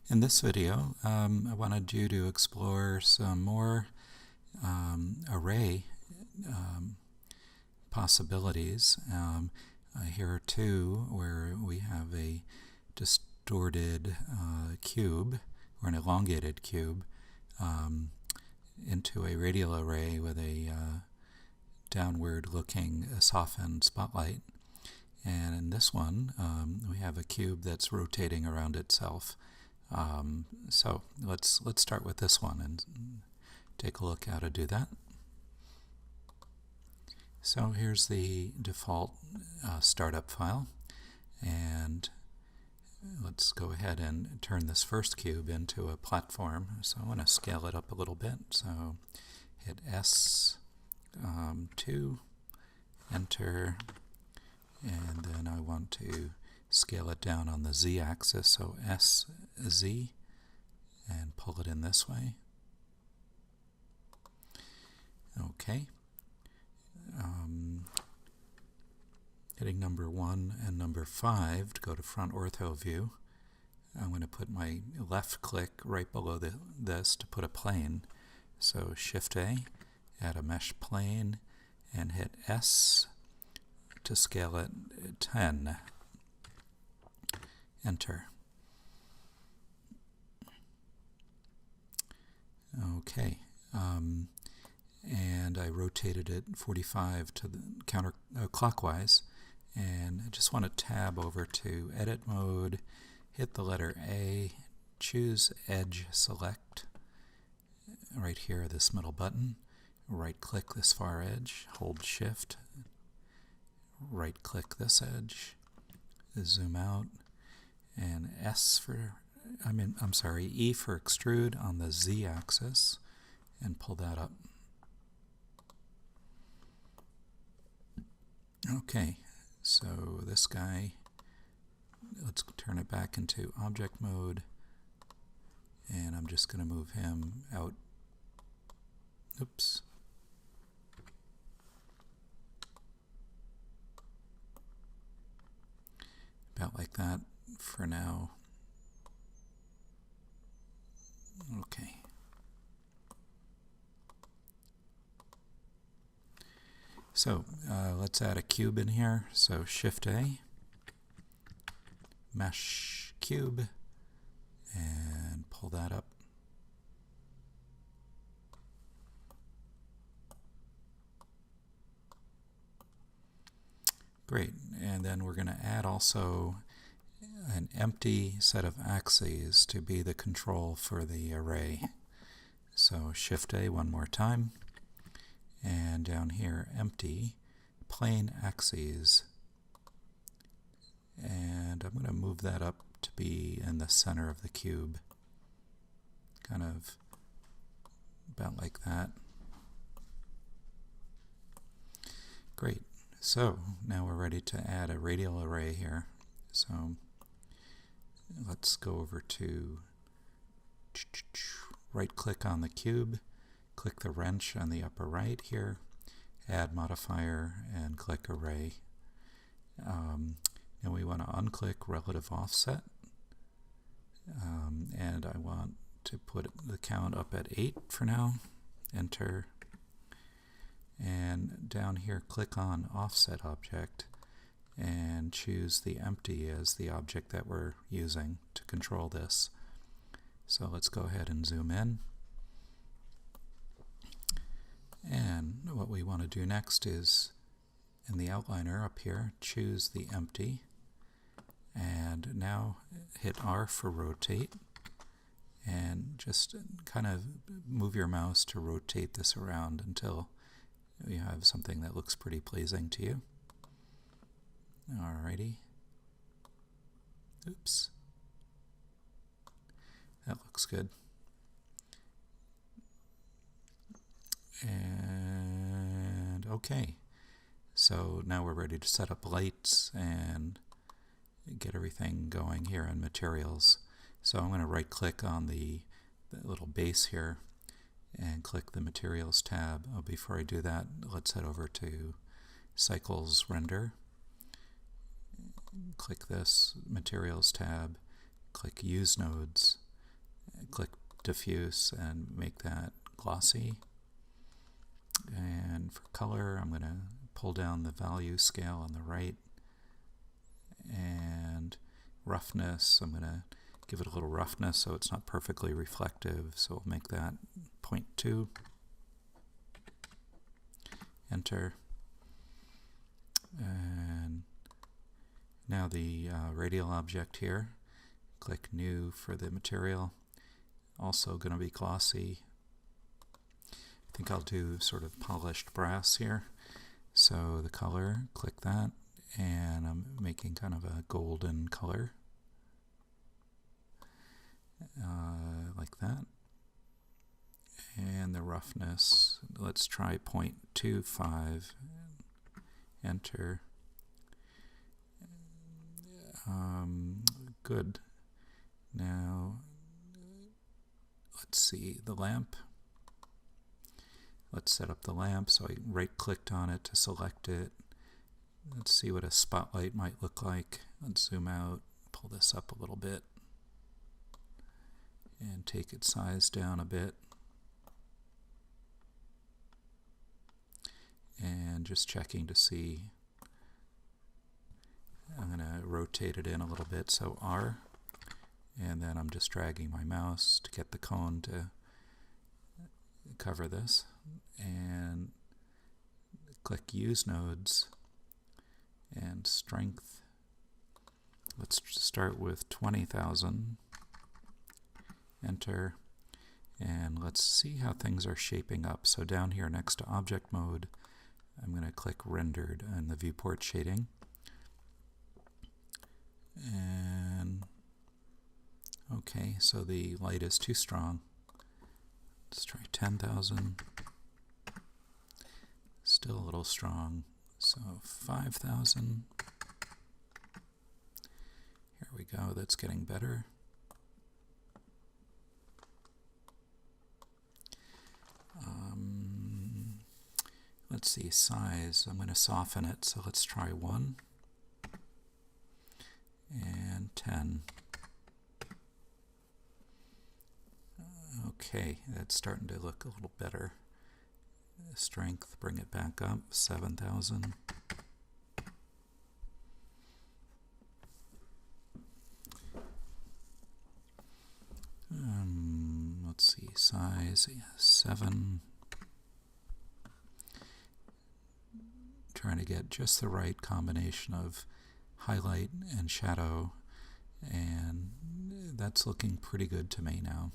In this video, I wanted you to explore some more array possibilities. Here are two where we have a distorted cube, or an elongated cube, into a radial array with a downward-looking softened spotlight. And in this one, we have a cube that's rotating around itself. So let's start with this one and take a look how to do that. So here's the default startup file, and let's go ahead and turn this first cube into a platform. So I want to scale it up a little bit. So hit S, 2, enter, and then I want to scale it down on the z-axis, so S, Z, and pull it in this way. Okay. Hitting number 1 and number 5 to go to front ortho view. I'm going to put my left click right below this to put a plane. So Shift A, add a mesh plane, and hit S to scale it 10. Enter. Okay. And I rotated it 45 to the clockwise, and I just want to tab over to Edit Mode, hit the letter A, choose Edge Select, right here, this middle button, right-click this far edge, hold Shift, right-click this edge, zoom out, and E for extrude on the Z-axis, and pull that up. Okay, so this guy, let's turn it back into object mode, and I'm just going to move him out. Oops. About like that for now. Okay. So let's add a cube in here. So Shift A, mesh cube, and pull that up. Great. And then we're going to add also an empty set of axes to be the control for the array. So Shift A one more time, and down here empty plane axes, and I'm going to move that up to be in the center of the cube, kind of about like that. Great. So now we're ready to add a radial array here. So let's go over to right-click on the cube, click the wrench on the upper right here, add modifier, and click array. Now we want to unclick relative offset, and I want to put the count up at 8 for now. Enter. And down here, click on offset object and choose the empty as the object that we're using to control this. So let's go ahead and zoom in. And what we want to do next is, in the outliner up here, choose the empty, and now hit R for rotate, and just kind of move your mouse to rotate this around until you have something that looks pretty pleasing to you. Alrighty. Oops. That looks good. And okay. So now we're ready to set up lights and get everything going here in materials. So I'm going to right click on the little base here and click the materials tab. Before I do that, let's head over to cycles render, click this materials tab, click use nodes, click diffuse and make that glossy. And for color, I'm going to pull down the value scale on the right. And roughness, I'm going to give it a little roughness so it's not perfectly reflective. So we'll make that 0.2. Enter. And now the radial object here. Click new for the material. Also going to be glossy. I think I'll do sort of polished brass here. So the color, click that, and I'm making kind of a golden color. Like that. And the roughness, let's try 0.25. Enter. Good. Now, let's see the lamp. Let's set up the lamp. So I right-clicked on it to select it. Let's see what a spotlight might look like. Let's zoom out, pull this up a little bit, and take its size down a bit. And just checking to see. I'm going to rotate it in a little bit, so R, and then I'm just dragging my mouse to get the cone to cover this, and click Use Nodes and Strength. Let's start with 20,000. Enter, and let's see how things are shaping up. So down here next to Object Mode, I'm going to click Rendered in the viewport shading. And okay, so the light is too strong. Let's try 10,000. Still a little strong. So 5,000. Here we go, that's getting better. Let's see, size. I'm going to soften it, so let's try 1 and 10. Okay, that's starting to look a little better. Strength, bring it back up, 7,000. Let's see, size, 7. Trying to get just the right combination of highlight and shadow, and that's looking pretty good to me now.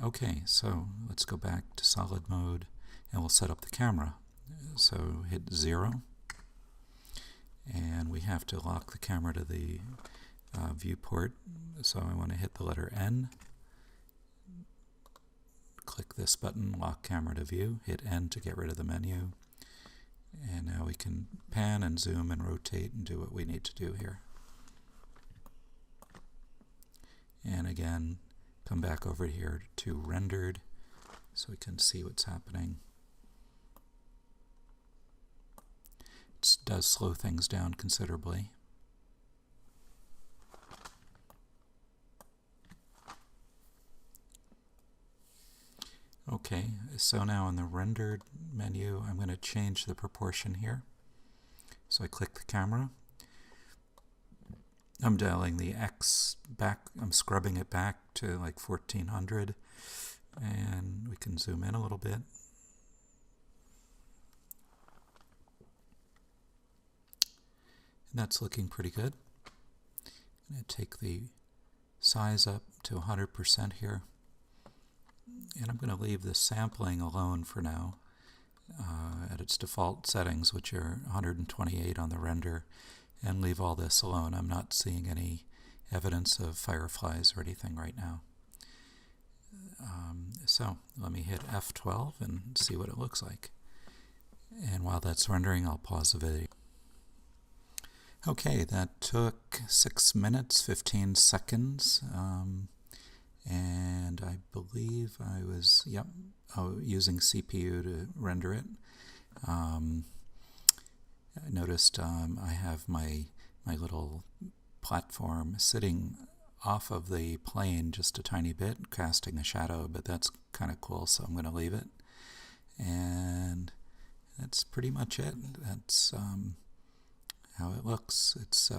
Okay, so let's go back to solid mode and we'll set up the camera. So hit 0, and we have to lock the camera to the viewport, so I want to hit the letter N. Click this button, lock camera to view, hit N to get rid of the menu, and now we can pan and zoom and rotate and do what we need to do here. And again, come back over here to rendered so we can see what's happening. It does slow things down considerably. Okay, so now in the rendered menu, I'm going to change the proportion here. So I click the camera. I'm dialing the X back, I'm scrubbing it back to like 1400, and we can zoom in a little bit. And that's looking pretty good. I'm going to take the size up to 100% here. And I'm going to leave the sampling alone for now at its default settings, which are 128 on the render, and leave all this alone. I'm not seeing any evidence of fireflies or anything right now. So let me hit F12 and see what it looks like. And while that's rendering, I'll pause the video. Okay, that took 6 minutes, 15 seconds. And I believe I was, using CPU to render it. I noticed I have my little platform sitting off of the plane just a tiny bit, casting a shadow, but that's kind of cool, so I'm going to leave it. And that's pretty much it. That's how it looks. It's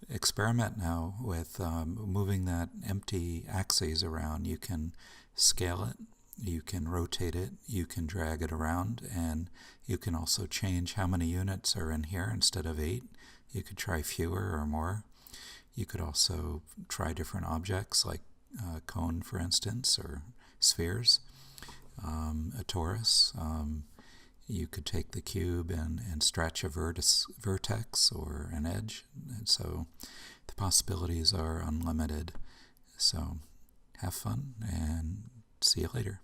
experiment now with moving that empty axes around. You can scale it, you can rotate it, you can drag it around, and you can also change how many units are in here instead of 8. You could try fewer or more. You could also try different objects like a cone, for instance, or spheres, a torus. You could take the cube and stretch a vertex or an edge, and so the possibilities are unlimited. So have fun and see you later.